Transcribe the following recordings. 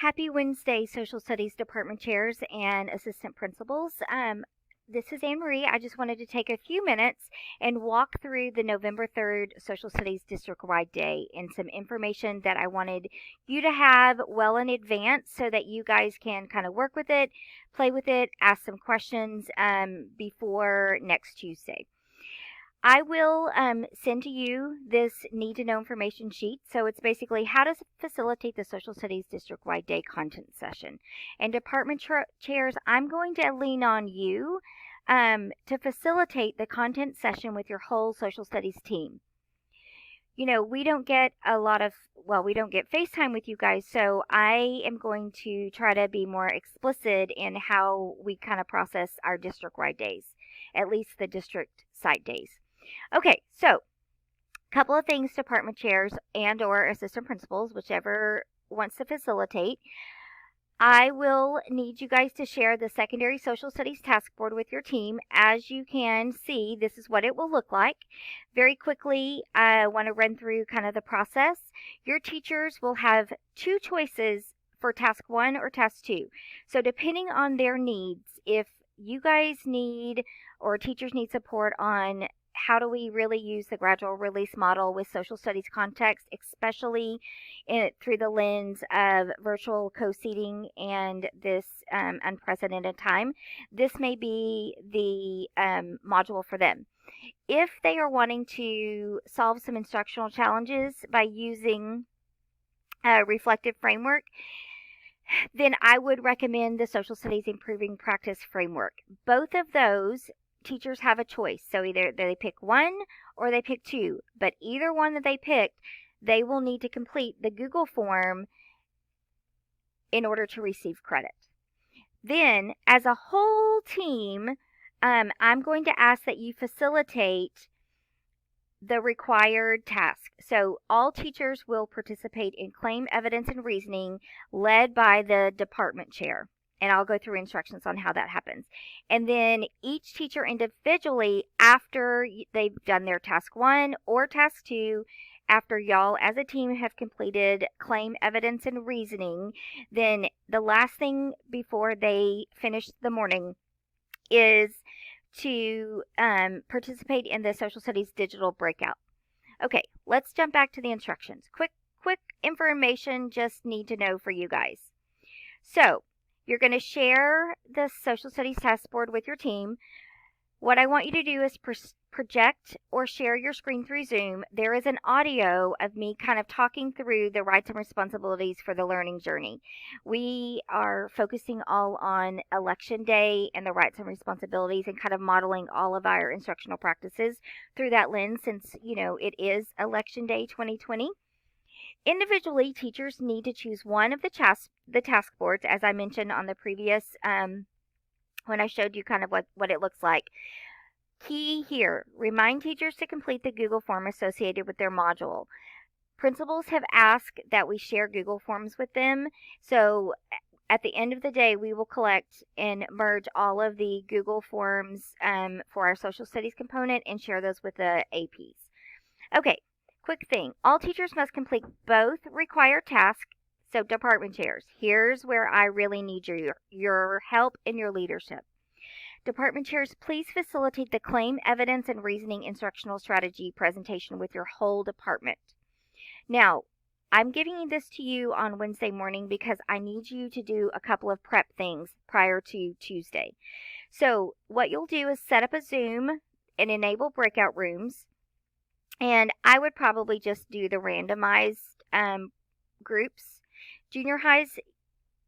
Happy Wednesday, Social Studies Department chairs and assistant principals. This is Anne Marie. I just wanted to take a few minutes and walk through the November 3rd Social Studies District-wide Day and some information that I wanted you to have well in advance so that you guys can kind of work with it, play with it, ask some questions before next Tuesday. I will send to you this need to know information sheet. So it's basically how to facilitate the Social Studies District-wide Day content session. And department chairs, I'm going to lean on you to facilitate the content session with your whole Social Studies team. You know, we don't get we don't get FaceTime with you guys, so I am going to try to be more explicit in how we kind of process our district-wide days, at least the district site days. Okay, so couple of things department chairs and or assistant principals, whichever wants to facilitate. I will need you guys to share the secondary social studies task board with your team. As you can see, this is what it will look like. Very quickly, I want to run through kind of the process. Your teachers will have two choices for task 1 or task 2. So depending on their needs, if you guys need or teachers need support on how do we really use the gradual release model with social studies context, especially through the lens of virtual co-seating and this unprecedented time. This may be the module for them. If they are wanting to solve some instructional challenges by using a reflective framework, then I would recommend the Social Studies Improving Practice Framework. Both of those teachers have a choice. So either they pick one or they pick two. But either one that they picked, they will need to complete the Google form in order to receive credit. Then, as a whole team, I'm going to ask that you facilitate the required task. So all teachers will participate in claim evidence and reasoning led by the department chair. And I'll go through instructions on how that happens. And then each teacher individually, after they've done their task 1 or task 2, after y'all as a team have completed claim evidence and reasoning, then the last thing before they finish the morning is to participate in the social studies digital breakout. Okay, let's jump back to the instructions. Quick information just need to know for you guys. So you're going to share the social studies task board with your team. What I want you to do is project or share your screen through Zoom. There is an audio of me kind of talking through the rights and responsibilities for the learning journey. We are focusing all on election day and the rights and responsibilities and kind of modeling all of our instructional practices through that lens since, you know, it is election day 2020. Individually, teachers need to choose one of the task boards, as I mentioned on the previous, when I showed you kind of what it looks like. Key here, remind teachers to complete the Google form associated with their module. Principals have asked that we share Google Forms with them, so at the end of the day, we will collect and merge all of the Google Forms for our social studies component and share those with the APs. Okay, quick thing. All teachers must complete both required tasks. So department chairs, here's where I really need your help and your leadership. Department chairs, please facilitate the claim evidence and reasoning instructional strategy presentation with your whole department. Now, I'm giving this to you on Wednesday morning because I need you to do a couple of prep things prior to Tuesday. So what you'll do is set up a Zoom and enable breakout rooms. And I would probably just do the randomized groups. Junior highs,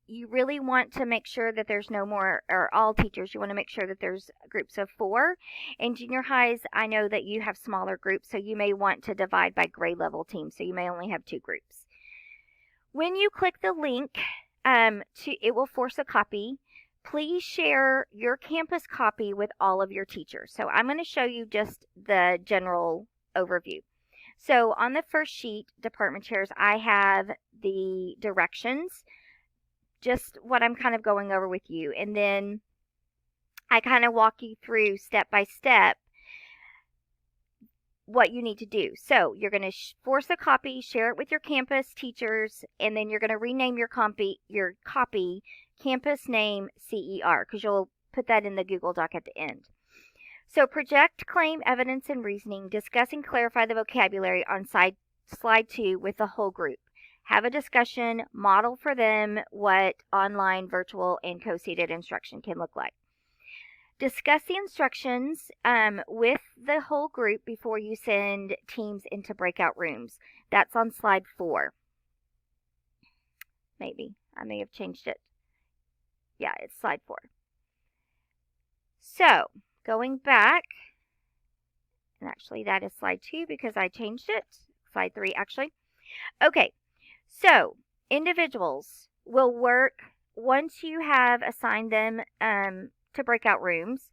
you really want to make sure that there's no more, or all teachers, you want to make sure that there's groups of 4. In junior highs, I know that you have smaller groups, so you may want to divide by grade level teams, so you may only have 2 groups. When you click the link, it will force a copy. Please share your campus copy with all of your teachers. So I'm going to show you just the general overview. So on the first sheet, department chairs, I have the directions, just what I'm kind of going over with you. And then I kind of walk you through step by step what you need to do. So you're going to force a copy, share it with your campus teachers, and then you're going to rename your copy campus name CER, because you'll put that in the Google Doc at the end. So project, claim, evidence, and reasoning. Discuss and clarify the vocabulary on slide 2 with the whole group. Have a discussion, model for them what online, virtual, and co-seated instruction can look like. Discuss the instructions with the whole group before you send teams into breakout rooms. That's on slide 4. Maybe. I may have changed it. Yeah, it's slide 4. So, going back, and actually that is slide 2 because I changed it. Slide 3, actually. Okay, so individuals will work once you have assigned them to breakout rooms.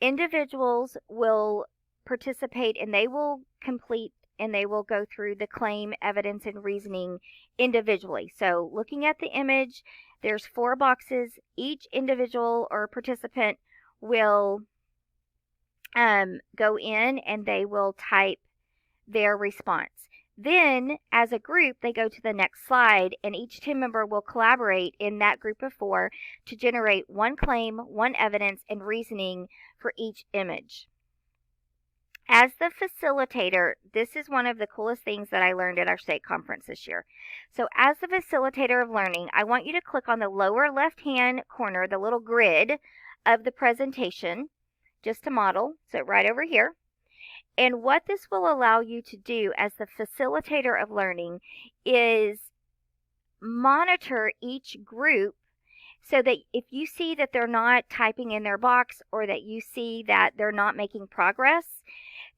Individuals will participate and they will complete and they will go through the claim, evidence, and reasoning individually. So looking at the image, there's 4 boxes. Each individual or participant will go in and they will type their response. Then, as a group, they go to the next slide, and each team member will collaborate in that group of 4 to generate 1 claim, 1 evidence, and reasoning for each image. As the facilitator, this is one of the coolest things that I learned at our state conference this year. So as the facilitator of learning, I want you to click on the lower left-hand corner, the little grid of the presentation, just to model, so right over here. And what this will allow you to do as the facilitator of learning is monitor each group so that if you see that they're not typing in their box or that you see that they're not making progress,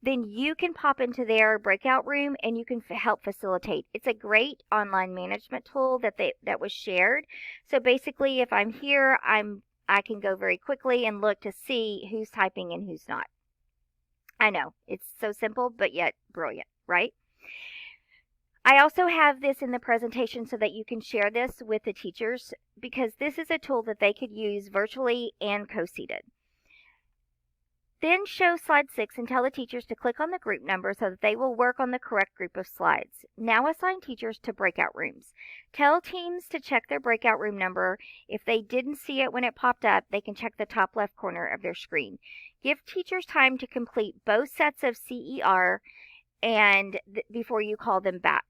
then you can pop into their breakout room and you can help facilitate. It's a great online management tool that was shared. So basically, if I'm here, I can go very quickly and look to see who's typing and who's not. I know, it's so simple, but yet brilliant, right? I also have this in the presentation so that you can share this with the teachers because this is a tool that they could use virtually and co-seated. Then show slide 6 and tell the teachers to click on the group number so that they will work on the correct group of slides. Now assign teachers to breakout rooms. Tell teams to check their breakout room number. If they didn't see it when it popped up, they can check the top left corner of their screen. Give teachers time to complete both sets of CER and before you call them back.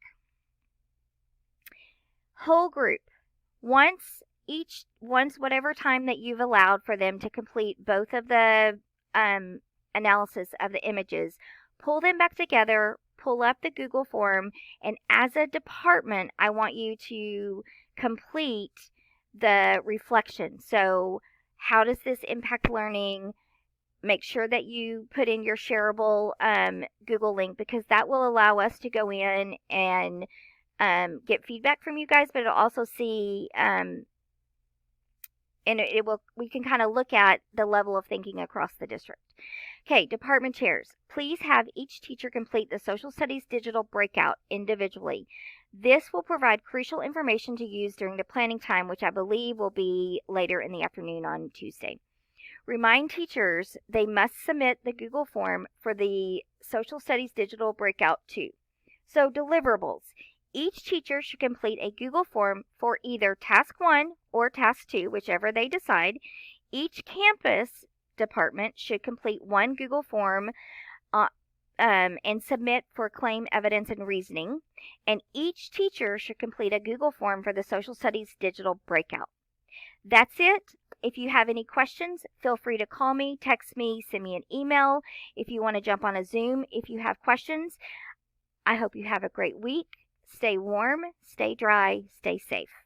Whole group. Once whatever time that you've allowed for them to complete both of the analysis of the images, pull them back together, pull up the Google form, and as a department, I want you to complete the reflection. So how does this impact learning? Make sure that you put in your shareable Google link because that will allow us to go in and get feedback from you guys, but it'll also see and we can kind of look at the level of thinking across the district. Okay, department chairs. Please have each teacher complete the social studies digital breakout individually. This will provide crucial information to use during the planning time, which I believe will be later in the afternoon on Tuesday. Remind teachers they must submit the Google form for the social studies digital breakout too. So deliverables. Each teacher should complete a Google form for either task 1 or task 2, whichever they decide. Each campus department should complete 1 Google form and submit for claim, evidence, and reasoning. And each teacher should complete a Google form for the social studies digital breakout. That's it. If you have any questions, feel free to call me, text me, send me an email. If you want to jump on a Zoom, if you have questions, I hope you have a great week. Stay warm, stay dry, stay safe.